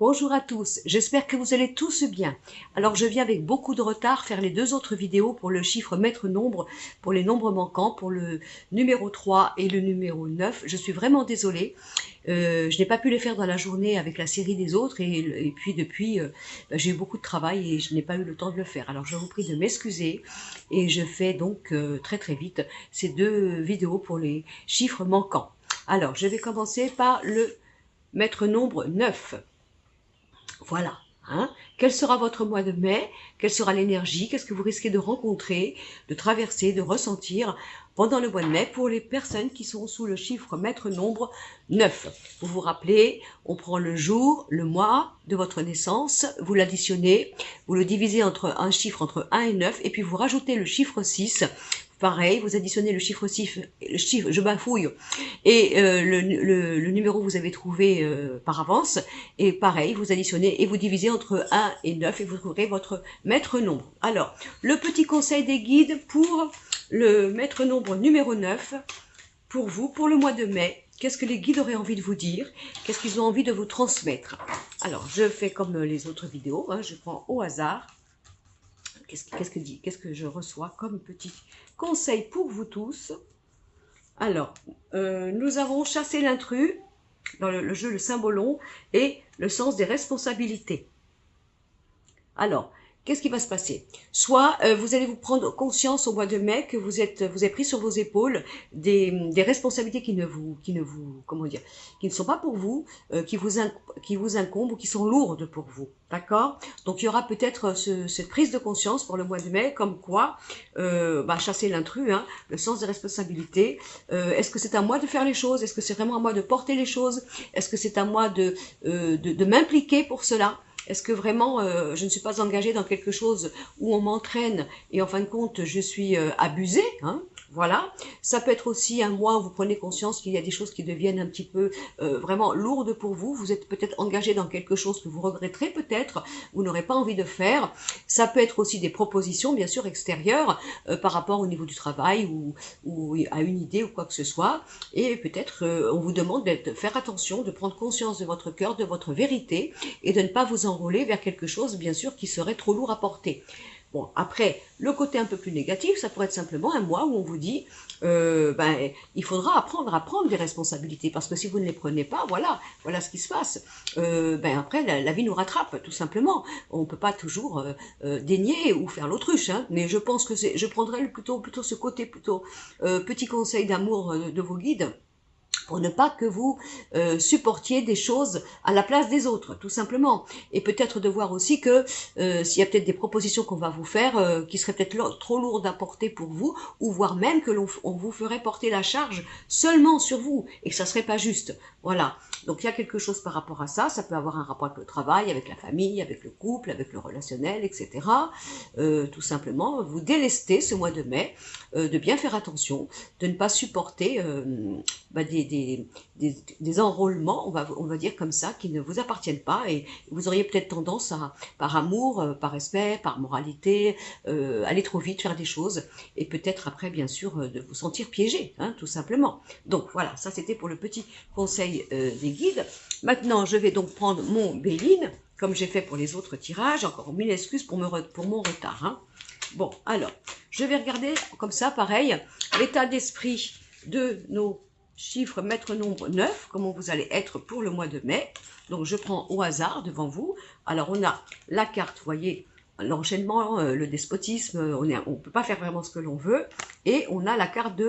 Bonjour à tous, j'espère que vous allez tous bien. Alors je viens avec beaucoup de retard faire les deux autres vidéos pour le chiffre maître nombre, pour les nombres manquants, pour le numéro 3 et le numéro 9. Je suis vraiment désolée, je n'ai pas pu les faire dans la journée avec la série des autres et puis depuis j'ai eu beaucoup de travail et je n'ai pas eu le temps de le faire. Alors je vous prie de m'excuser et je fais donc très très vite ces deux vidéos pour les chiffres manquants. Alors je vais commencer par le maître nombre 9. Voilà. Hein. Quel sera votre mois de mai? Quelle sera l'énergie? Qu'est-ce que vous risquez de rencontrer, de traverser, de ressentir pendant le mois de mai pour les personnes qui sont sous le chiffre maître nombre 9? Vous vous rappelez, on prend le jour, le mois de votre naissance, vous l'additionnez, vous le divisez entre un chiffre entre 1 et 9 et puis vous rajoutez le chiffre 6. Pareil, vous additionnez le chiffre 6, je bafouille, et le numéro que vous avez trouvé par avance, et pareil, vous additionnez et vous divisez entre 1 et 9 et vous trouverez votre maître nombre. Alors, le petit conseil des guides pour le maître nombre numéro 9, pour vous, pour le mois de mai, qu'est-ce que les guides auraient envie de vous dire? Qu'est-ce qu'ils ont envie de vous transmettre? Alors, je fais comme les autres vidéos, hein, je prends au hasard. Qu'est-ce que je reçois comme petit conseil pour vous tous? Alors, nous avons chassé l'intrus dans le jeu Le Symbolon et le sens des responsabilités. Alors, qu'est-ce qui va se passer? Soit vous allez vous prendre conscience au mois de mai que vous avez pris sur vos épaules des responsabilités qui ne sont pas pour vous, qui vous incombent ou qui sont lourdes pour vous. D'accord? Donc il y aura peut-être cette prise de conscience pour le mois de mai, comme quoi chasser l'intrus, hein, le sens des responsabilités. Est-ce que c'est à moi de faire les choses? Est-ce que c'est vraiment à moi de porter les choses? Est-ce que c'est à moi de m'impliquer pour cela? Est-ce que vraiment je ne suis pas engagée dans quelque chose où on m'entraîne et en fin de compte je suis abusée, hein? Voilà. Ça peut être aussi un mois où vous prenez conscience qu'il y a des choses qui deviennent un petit peu vraiment lourdes pour vous. Vous êtes peut-être engagé dans quelque chose que vous regretterez peut-être, vous n'aurez pas envie de faire. Ça peut être aussi des propositions bien sûr extérieures par rapport au niveau du travail ou à une idée ou quoi que ce soit. Et peut-être on vous demande de faire attention, de prendre conscience de votre cœur, de votre vérité et de ne pas vous enrôler vers quelque chose bien sûr qui serait trop lourd à porter. Bon, après, le côté un peu plus négatif, ça pourrait être simplement un mois où on vous dit il faudra apprendre à prendre des responsabilités, parce que si vous ne les prenez pas, voilà ce qui se passe. Après, la vie nous rattrape, tout simplement. On ne peut pas toujours dénier ou faire l'autruche, hein, mais je pense que je prendrais plutôt ce côté petit conseil d'amour de vos guides, pour ne pas que vous supportiez des choses à la place des autres, tout simplement. Et peut-être de voir aussi que s'il y a peut-être des propositions qu'on va vous faire qui seraient peut-être trop lourdes à porter pour vous, ou voire même que on vous ferait porter la charge seulement sur vous, et que ça serait pas juste. Voilà. Donc il y a quelque chose par rapport à ça. Ça peut avoir un rapport avec le travail, avec la famille, avec le couple, avec le relationnel, etc. Tout simplement, vous délester ce mois de mai, de bien faire attention, de ne pas supporter des enrôlements, on va dire comme ça, qui ne vous appartiennent pas, et vous auriez peut-être tendance à, par amour, par respect, par moralité, aller trop vite, faire des choses, et peut-être après, bien sûr, de vous sentir piégé, hein, tout simplement. Donc voilà, ça c'était pour le petit conseil des guides. Maintenant, je vais donc prendre mon Béline, comme j'ai fait pour les autres tirages, encore mille excuses pour mon retard. Hein. Bon, alors, je vais regarder comme ça, pareil, l'état d'esprit de nos chiffre maître nombre 9, comment vous allez être pour le mois de mai. Donc je prends au hasard devant vous. Alors on a la carte, vous voyez, l'enchaînement, le despotisme, on peut pas faire vraiment ce que l'on veut. Et on a la carte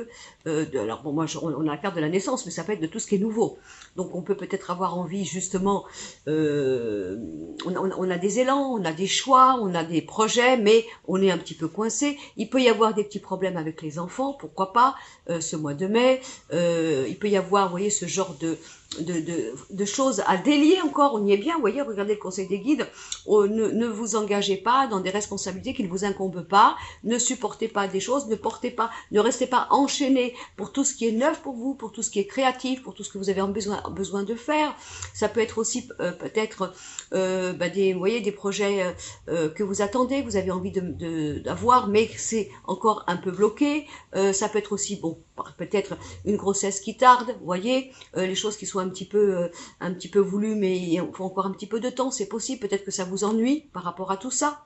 alors bon, on a la carte de la naissance, mais ça peut être de tout ce qui est nouveau. Donc on peut peut-être avoir envie justement, on a des élans, on a des choix, on a des projets, mais on est un petit peu coincé. Il peut y avoir des petits problèmes avec les enfants, pourquoi pas, ce mois de mai. Il peut y avoir, vous voyez, ce genre de choses à délier encore, on y est bien, vous voyez, regardez le conseil des guides, ne vous engagez pas dans des responsabilités qui ne vous incombent pas, ne supportez pas des choses, ne restez pas enchaînés pour tout ce qui est neuf pour vous, pour tout ce qui est créatif, pour tout ce que vous avez besoin de faire. Ça peut être aussi peut-être vous voyez, des projets que vous attendez, que vous avez envie d'avoir, mais c'est encore un peu bloqué. Ça peut être aussi, bon, peut-être une grossesse qui tarde, vous voyez, les choses qui sont un petit peu voulu, mais il faut encore un petit peu de temps, c'est possible. Peut-être que ça vous ennuie par rapport à tout ça.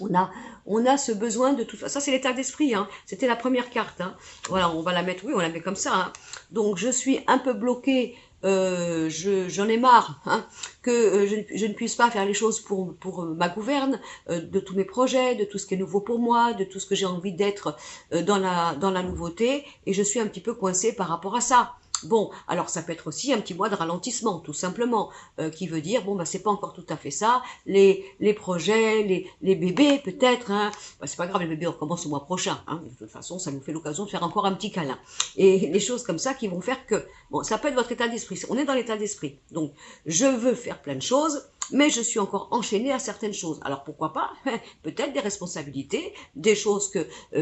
On a ce besoin de tout ça. Ça, c'est l'état d'esprit. Hein. C'était la première carte. Hein. Voilà, on va la mettre, oui, on la met comme ça. Hein. Donc, je suis un peu bloquée. J'en ai marre hein, que je ne puisse pas faire les choses pour ma gouverne, de tous mes projets, de tout ce qui est nouveau pour moi, de tout ce que j'ai envie d'être dans la nouveauté. Et je suis un petit peu coincée par rapport à ça. Bon, alors ça peut être aussi un petit mois de ralentissement, tout simplement, qui veut dire, bon, bah, c'est pas encore tout à fait ça, les projets, les bébés, peut-être, hein, bah, c'est pas grave, les bébés, on recommence au mois prochain, hein, de toute façon, ça nous fait l'occasion de faire encore un petit câlin. Et les choses comme ça qui vont faire que, bon, ça peut être votre état d'esprit, on est dans l'état d'esprit, donc, je veux faire plein de choses, mais je suis encore enchaînée à certaines choses. Alors pourquoi pas, peut-être des responsabilités, des choses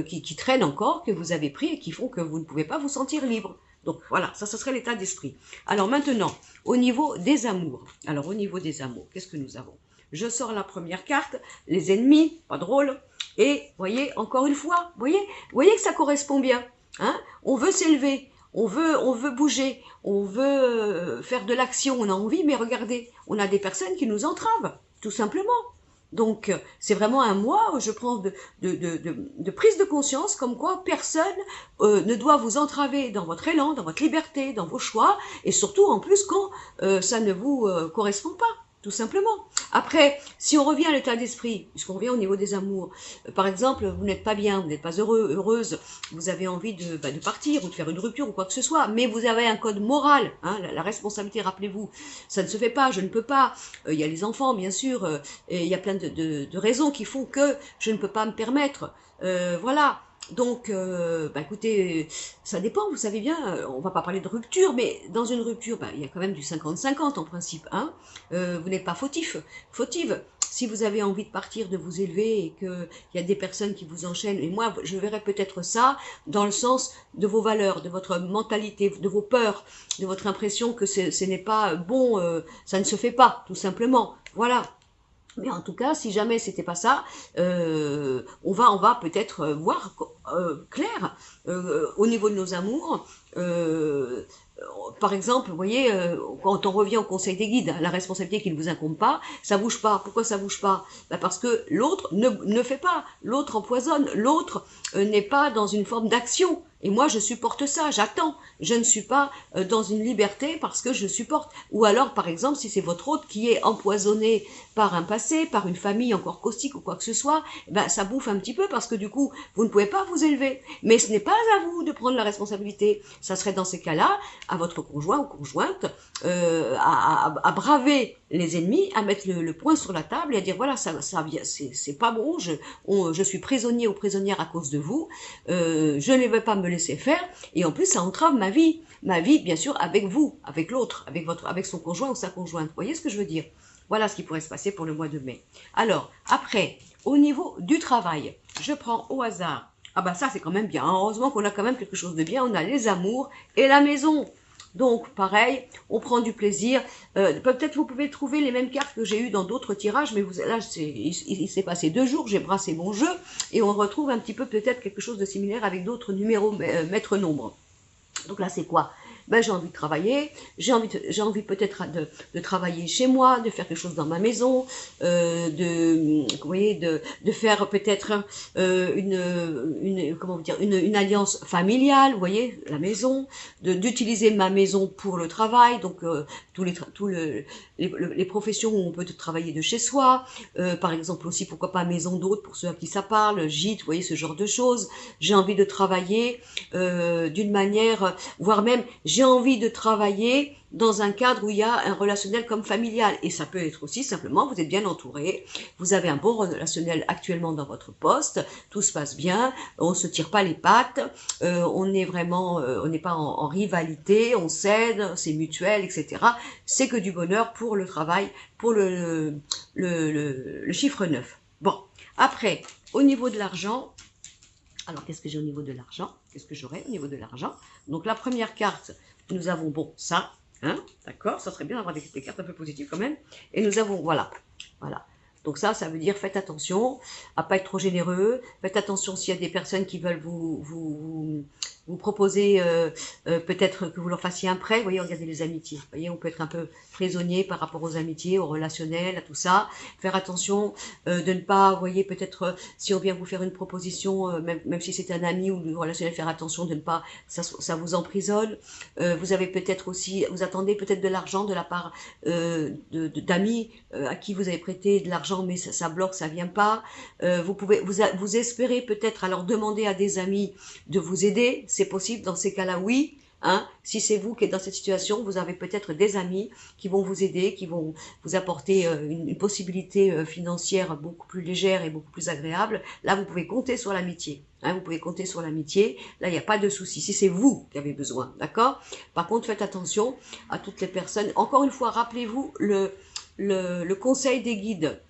qui traînent encore, que vous avez pris et qui font que vous ne pouvez pas vous sentir libre. Donc voilà, ça ce serait l'état d'esprit. Alors maintenant, au niveau des amours. Alors au niveau des amours, qu'est-ce que nous avons? Je sors la première carte, les ennemis, pas drôle. Et voyez, encore une fois, voyez que ça correspond bien. Hein, on veut s'élever, on veut bouger, on veut faire de l'action, on a envie, mais regardez, on a des personnes qui nous entravent, tout simplement. Donc, c'est vraiment un mois où je prends de prise de conscience comme quoi personne ne doit vous entraver dans votre élan, dans votre liberté, dans vos choix, et surtout en plus quand ça ne vous correspond pas, tout simplement. Après, si on revient à l'état d'esprit, puisqu'on revient au niveau des amours, par exemple, vous n'êtes pas bien, vous n'êtes pas heureux, heureuse, vous avez envie de partir ou de faire une rupture ou quoi que ce soit, mais vous avez un code moral, hein, la responsabilité, rappelez-vous, ça ne se fait pas, je ne peux pas, il y a les enfants, bien sûr, et il y a plein de raisons qui font que je ne peux pas me permettre, voilà. Donc, écoutez, ça dépend, vous savez bien, on va pas parler de rupture, mais dans une rupture, il y a quand même du 50-50 en principe, hein. Vous n'êtes pas fautive. Si vous avez envie de partir, de vous élever et qu'il y a des personnes qui vous enchaînent, et moi, je verrais peut-être ça dans le sens de vos valeurs, de votre mentalité, de vos peurs, de votre impression que ce n'est pas bon, ça ne se fait pas, tout simplement. Voilà. Mais en tout cas, si jamais c'était pas ça, on va peut-être voir clair au niveau de nos amours. Par exemple, vous voyez, quand on revient au conseil des guides, la responsabilité qui ne vous incombe pas, ça bouge pas. Pourquoi ça bouge pas? Parce que l'autre ne fait pas, l'autre empoisonne, l'autre n'est pas dans une forme d'action. Et moi, je supporte ça, j'attends. Je ne suis pas dans une liberté parce que je supporte. Ou alors, par exemple, si c'est votre hôte qui est empoisonné par un passé, par une famille encore caustique ou quoi que ce soit, ça bouffe un petit peu parce que du coup, vous ne pouvez pas vous élever. Mais ce n'est pas à vous de prendre la responsabilité. Ça serait dans ces cas-là, à votre conjoint ou conjointe, à braver les ennemis, à mettre le poing sur la table et à dire voilà, ça c'est pas bon, je suis prisonnier ou prisonnière à cause de vous, je ne vais pas me laisser faire, et en plus ça entrave ma vie bien sûr avec vous, avec l'autre, avec son conjoint ou sa conjointe. Vous voyez ce que je veux dire? Voilà ce qui pourrait se passer pour le mois de mai. Alors, après, au niveau du travail, je prends au hasard. Ah bah ça c'est quand même bien, heureusement qu'on a quand même quelque chose de bien, on a les amours et la maison. Donc, pareil, on prend du plaisir. Peut-être vous pouvez trouver les mêmes cartes que j'ai eues dans d'autres tirages, mais là, il s'est passé 2 jours, j'ai brassé mon jeu, et on retrouve un petit peu peut-être quelque chose de similaire avec d'autres numéros maître nombre. Donc là, c'est quoi? J'ai envie de travailler, j'ai envie peut-être de travailler chez moi, de faire quelque chose dans ma maison, vous voyez, de faire peut-être comment vous dire, une alliance familiale, vous voyez, la maison, d'utiliser ma maison pour le travail, donc les professions où on peut travailler de chez soi, par exemple aussi, pourquoi pas maison d'hôte pour ceux à qui ça parle, gîte, vous voyez, ce genre de choses. J'ai envie de travailler d'une manière, voire même, j'ai envie de travailler dans un cadre où il y a un relationnel comme familial. Et ça peut être aussi simplement, vous êtes bien entouré, vous avez un bon relationnel actuellement dans votre poste, tout se passe bien, on se tire pas les pattes, on est vraiment, on n'est pas en rivalité, on s'aide, c'est mutuel, etc. C'est que du bonheur pour le travail, pour le chiffre 9. Bon, après, au niveau de l'argent, alors qu'est-ce que j'ai au niveau de l'argent? Qu'est-ce que j'aurai au niveau de l'argent? Donc la première carte, nous avons, bon, ça, hein, d'accord, ça serait bien d'avoir des cartes un peu positives quand même. Et nous avons, voilà. Donc ça veut dire faites attention à pas être trop généreux, faites attention s'il y a des personnes qui veulent vous proposez peut-être que vous leur fassiez un prêt. Vous voyez, regardez les amitiés. Vous voyez, on peut être un peu prisonnier par rapport aux amitiés, au relationnel, à tout ça. Faire attention de ne pas, vous voyez, peut-être si on vient vous faire une proposition, même si c'est un ami ou du relationnel, faire attention de ne pas, ça vous emprisonne. Vous avez peut-être aussi, vous attendez peut-être de l'argent de la part d'amis à qui vous avez prêté de l'argent, mais ça bloque, ça vient pas. Vous espérez peut-être alors demander à des amis de vous aider, c'est possible dans ces cas-là, oui. Hein, si c'est vous qui êtes dans cette situation, vous avez peut-être des amis qui vont vous aider, qui vont vous apporter une possibilité financière beaucoup plus légère et beaucoup plus agréable. Là, vous pouvez compter sur l'amitié. Hein, vous pouvez compter sur l'amitié. Là, il n'y a pas de souci. Si c'est vous qui avez besoin, d'accord? Par contre, faites attention à toutes les personnes. Encore une fois, rappelez-vous le conseil des guides.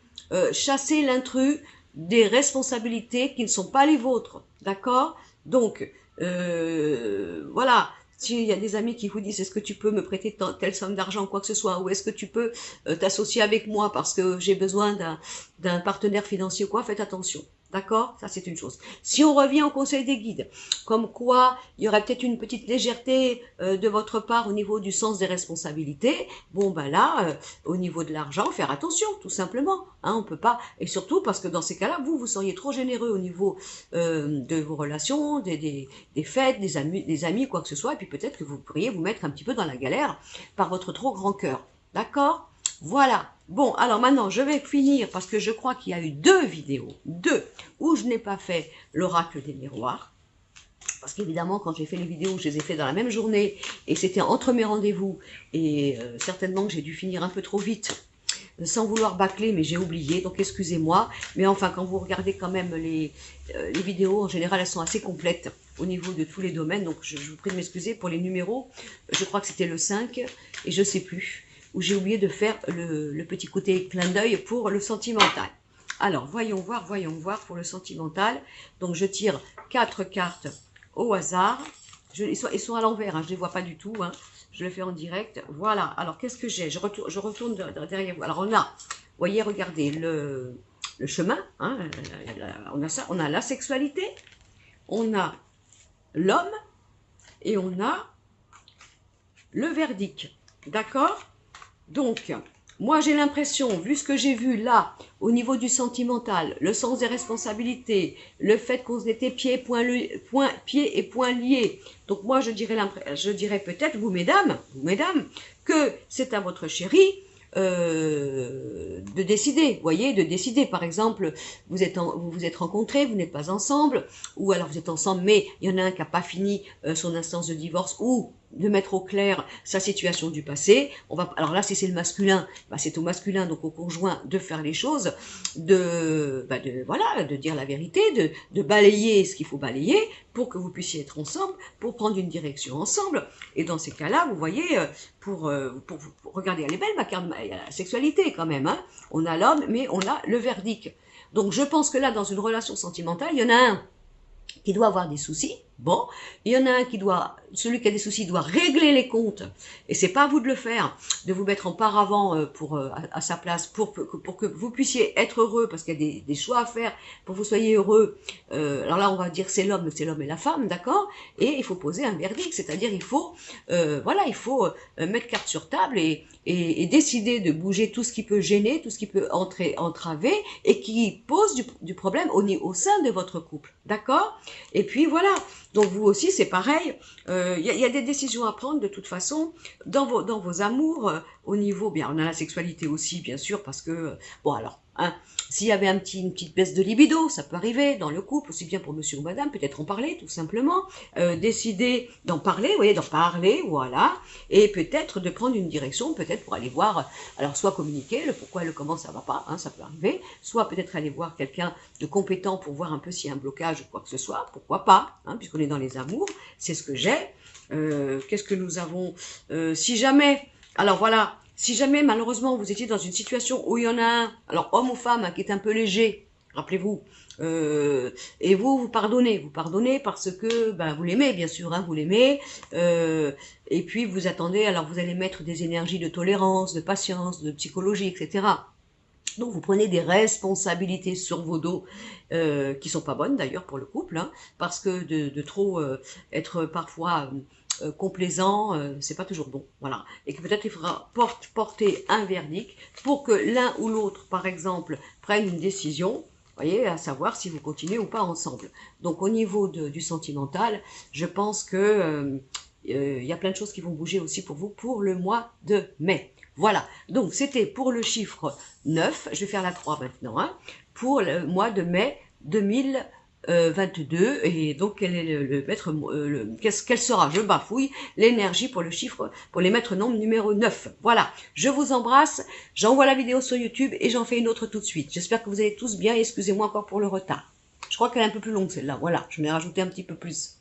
Chassez l'intrus des responsabilités qui ne sont pas les vôtres, d'accord? Donc, voilà. S'il y a des amis qui vous disent est-ce que tu peux me prêter telle somme d'argent, quoi que ce soit, ou est-ce que tu peux t'associer avec moi parce que j'ai besoin d'un partenaire financier ou quoi, faites attention. D'accord? Ça, c'est une chose. Si on revient au conseil des guides, comme quoi il y aurait peut-être une petite légèreté de votre part au niveau du sens des responsabilités, bon, ben là, au niveau de l'argent, faire attention, tout simplement. Hein, on peut pas, et surtout parce que dans ces cas-là, vous seriez trop généreux au niveau de vos relations, des fêtes, des amis, quoi que ce soit, et puis peut-être que vous pourriez vous mettre un petit peu dans la galère par votre trop grand cœur. D'accord? Voilà. Bon, alors maintenant, je vais finir parce que je crois qu'il y a eu deux vidéos, où je n'ai pas fait l'oracle des miroirs. Parce qu'évidemment, quand j'ai fait les vidéos, je les ai fait dans la même journée et c'était entre mes rendez-vous. Et certainement que j'ai dû finir un peu trop vite, sans vouloir bâcler, mais j'ai oublié, donc excusez-moi. Mais enfin, quand vous regardez quand même les vidéos, en général, elles sont assez complètes au niveau de tous les domaines. Donc je vous prie de m'excuser pour les numéros. Je crois que c'était le 5 et je ne sais plus, où j'ai oublié de faire le petit côté clin d'œil pour le sentimental. Alors, voyons voir pour le sentimental. Donc, je tire 4 cartes au hasard. Ils sont à l'envers, hein, je ne les vois pas du tout. Hein. Je le fais en direct. Voilà. Alors, qu'est-ce que j'ai? Je retourne derrière vous. Alors, on a, voyez, regardez, le chemin. Hein, on a ça. On a la sexualité. On a l'homme. Et on a le verdict. D'accord? Donc, moi j'ai l'impression, vu ce que j'ai vu là, au niveau du sentimental, le sens des responsabilités, le fait qu'on était pieds et poings liés, donc moi je dirais peut-être, vous mesdames, que c'est à votre chéri de décider, vous voyez, de décider. Par exemple, vous vous êtes rencontrés, vous n'êtes pas ensemble, ou alors vous êtes ensemble, mais il y en a un qui n'a pas fini son instance de divorce, ou de mettre au clair sa situation du passé. Alors là, si c'est le masculin, bah, c'est au masculin, donc au conjoint, de faire les choses, voilà, de dire la vérité, de balayer ce qu'il faut balayer pour que vous puissiez être ensemble, pour prendre une direction ensemble. Et dans ces cas-là, vous voyez, pour regardez, elle est belle ma carte, il y a la sexualité quand même, hein. On a l'homme, mais on a le verdict. Donc je pense que là, dans une relation sentimentale, il y en a un qui doit avoir des soucis. Bon, il y en a un celui qui a des soucis doit régler les comptes, et c'est pas à vous de le faire, de vous mettre en paravent à sa place pour que vous puissiez être heureux, parce qu'il y a des choix à faire pour que vous soyez heureux. Alors là, on va dire c'est l'homme et la femme, d'accord? Et il faut poser un verdict, c'est-à-dire il faut mettre carte sur table et décider de bouger tout ce qui peut gêner, tout ce qui peut entraver, et qui pose du problème au sein de votre couple, d'accord? Et puis voilà. Donc vous aussi, c'est pareil, y a des décisions à prendre de toute façon dans vos amours, au niveau, bien, on a la sexualité aussi, bien sûr, parce que, bon alors, hein, s'il y avait une petite baisse de libido, ça peut arriver dans le couple, aussi bien pour monsieur ou madame, peut-être en parler, tout simplement, décider d'en parler, vous voyez, d'en parler, voilà, et peut-être de prendre une direction, peut-être pour aller voir, alors soit communiquer, le pourquoi et le comment ça va pas, hein, ça peut arriver, soit peut-être aller voir quelqu'un de compétent pour voir un peu s'il y a un blocage ou quoi que ce soit, pourquoi pas, hein, puisqu'on est dans les amours, c'est ce que j'ai. Qu'est-ce que nous avons, si jamais, alors voilà, si jamais malheureusement vous étiez dans une situation où il y en a un, alors homme ou femme, hein, qui est un peu léger, rappelez-vous, et vous pardonnez parce que vous l'aimez, bien sûr, hein, vous l'aimez, et puis vous attendez, alors vous allez mettre des énergies de tolérance, de patience, de psychologie, etc. Donc vous prenez des responsabilités sur vos dos qui sont pas bonnes d'ailleurs pour le couple, hein, parce que de trop être parfois complaisant, c'est pas toujours bon, voilà. Et que peut-être il faudra porter un verdict pour que l'un ou l'autre, par exemple, prenne une décision, voyez, à savoir si vous continuez ou pas ensemble. Donc au niveau du sentimental, je pense que y a plein de choses qui vont bouger aussi pour vous pour le mois de mai. Voilà, donc c'était pour le chiffre 9, je vais faire la croix maintenant, hein, pour le mois de mai 2022, et donc quel est le maître, quelle sera, je bafouille, l'énergie pour le chiffre, pour les maîtres nombres numéro 9. Voilà, je vous embrasse, j'envoie la vidéo sur YouTube et j'en fais une autre tout de suite. J'espère que vous allez tous bien, excusez-moi encore pour le retard. Je crois qu'elle est un peu plus longue celle-là, voilà, je m'ai rajouté un petit peu plus.